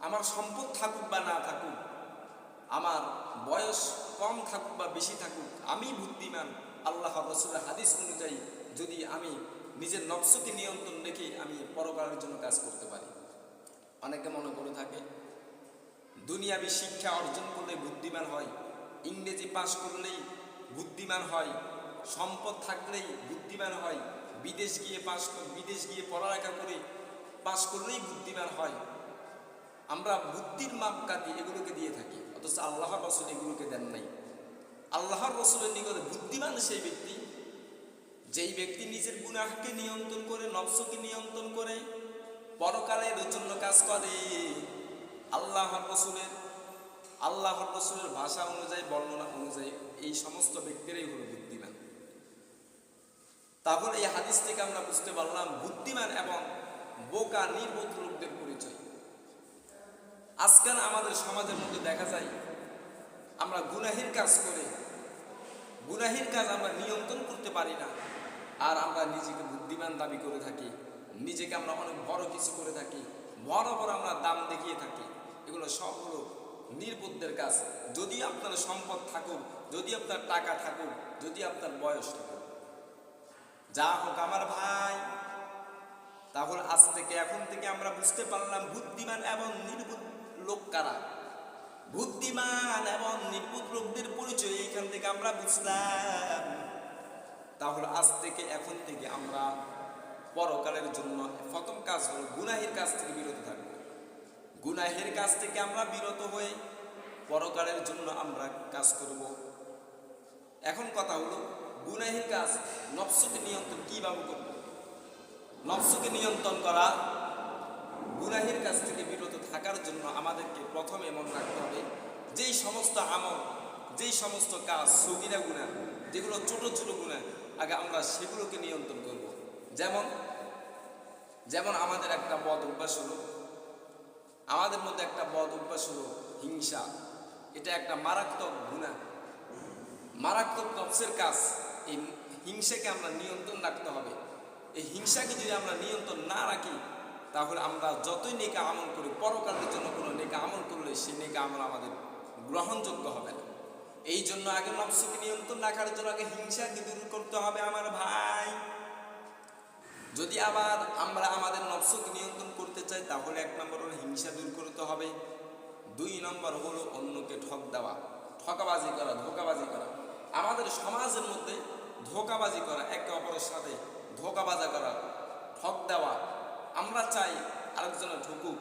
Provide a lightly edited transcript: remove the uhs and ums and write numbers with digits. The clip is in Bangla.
আমার সম্পদ থাকুক বা না থাকুক, আমার বয়স কম থাকুক বা বেশি থাকুক, আমি বুদ্ধিমান। আল্লাহ রাসূলের হাদিস অনুযায়ী যদি আমি নিজের নফসকে নিয়ন্ত্রণ রেখে আমি পরকালের জন্য কাজ করতে পারি। অনেকে মনে করে থাকে দুনিয়াবি শিক্ষা অর্জন করলে বুদ্ধিমান হয়, ইংরেজি পাশ করলেই বুদ্ধিমান হয়, সম্পদ থাকলেই বুদ্ধিমান হয়, বিদেশ গিয়ে পড়ালেখা করে পাশ করলেই বুদ্ধিমান হয়। আমরা বুদ্ধির মাপকাঠি এগুলোকে দিয়ে থাকি, অথচ আল্লাহর রাসূল এগুলোকে দেন নাই। আল্লাহর রাসূলের নিকটে বুদ্ধিমান সেই ব্যক্তি, যেই ব্যক্তি নিজের গুনাহকে নিয়ন্ত্রণ করে, নফসকে নিয়ন্ত্রণ করে পরকালের জন্য কাজ করে। আল্লাহর রাসূলের ভাষা অনুযায়ী, বর্ণনা অনুযায়ী এই সমস্ত ব্যক্তিরাই হলো বুদ্ধিমান। তাহলে এই হাদিস থেকে আমরা বুঝতে পারলাম বুদ্ধিমান এবং বোকা নির্বোধ লোকদের পরিচয়। আজকাল আমাদের সমাজের মধ্যে দেখা যায় আমরা গুনাহের কাজ করে, গুনাহের কাজ আমরা নিয়ন্ত্রণ করতে পারি না, আর আমরা নিজেকে বুদ্ধিমান দাবি করে থাকি, নিজেকে আমরা অনেক বড় কিছু করে থাকি, বড় বড় আমরা দাম দেখিয়ে থাকি। এগুলো সবগুলো নির্বুদ্ধের কাজ। যদি আপনার সম্পদ থাকুক, যদি আপনার টাকা থাকুক, যদি আপনার বয়স থাকুক, যা হোক আমার ভাই, তাহলে আজ থেকে এখন থেকে আমরা বুঝতে পারলাম বুদ্ধিমান এবং নির্বুদ্ধ লোক কারা। বুদ্ধিমান এবং নির্বুদ্ধ লোকদের পরিচয় এইখান থেকে আমরা বুঝলাম। তাহলে আজ থেকে এখন থেকে আমরা পরকালের জন্য প্রথম কাজ হলো গুনাহের কাজ থেকে বিরত থাকবো। গুনাহের কাজ থেকে আমরা বিরত হয়ে পরকালের জন্য আমরা কাজ করব। এখন কথা হলো গুনাহের কাজ নফসকে নিয়ন্ত্রণ কিভাবে করব। নফসকে নিয়ন্ত্রণ করা, গুনাহের কাছ থেকে বিরত থাকার জন্য আমাদেরকে প্রথমে মনে রাখতে হবে যেই সমস্ত আমল, যেই সমস্ত কাজ সগীরা গুনাহ, যেগুলো ছোট ছোট গুনাহ, আগে আমরা সেগুলোকে নিয়ন্ত্রণ করব। যেমন আমাদের একটা বদ অভ্যাস হলো, আমাদের মধ্যে একটা বদ অভ্যাস হলো হিংসা। এটা একটা মারাত্মক গুনাহ, মারাত্মক নফসের কাজ। এই হিংসাকে আমরা নিয়ন্ত্রণ রাখতে হবে। এই হিংসাকে যদি আমরা নিয়ন্ত্রণ না রাখি, তাহলে আমরা যতই নেকা আমল করি, পরকালের জন্য কোনো নেকা আমল করলে সেই নেকা আমল আমাদের গ্রহণযোগ্য হবে না। এই জন্য আগে নফসকে নিয়ন্ত্রণ রাখার জন্য আগে হিংসাকে দূর করতে হবে আমার ভাই। যদি আবার আমরা আমাদের নফসকে নিয়ন্ত্রণ করতে চাই, তাহলে 1 নম্বর হলো হিংসা দূর করতে হবে। 2 নম্বর হলো অন্যকে ঠক দেওয়া, ঠকাবাজি করা, ধোঁকাবাজি করা। আমাদের সমাজের মধ্যে ধোঁকাবাজি করা, একে অপরের সাথে ধোঁকাবাজি করা, ঠক দেওয়া। আমরা চাই আরেকজনের ঠকুক,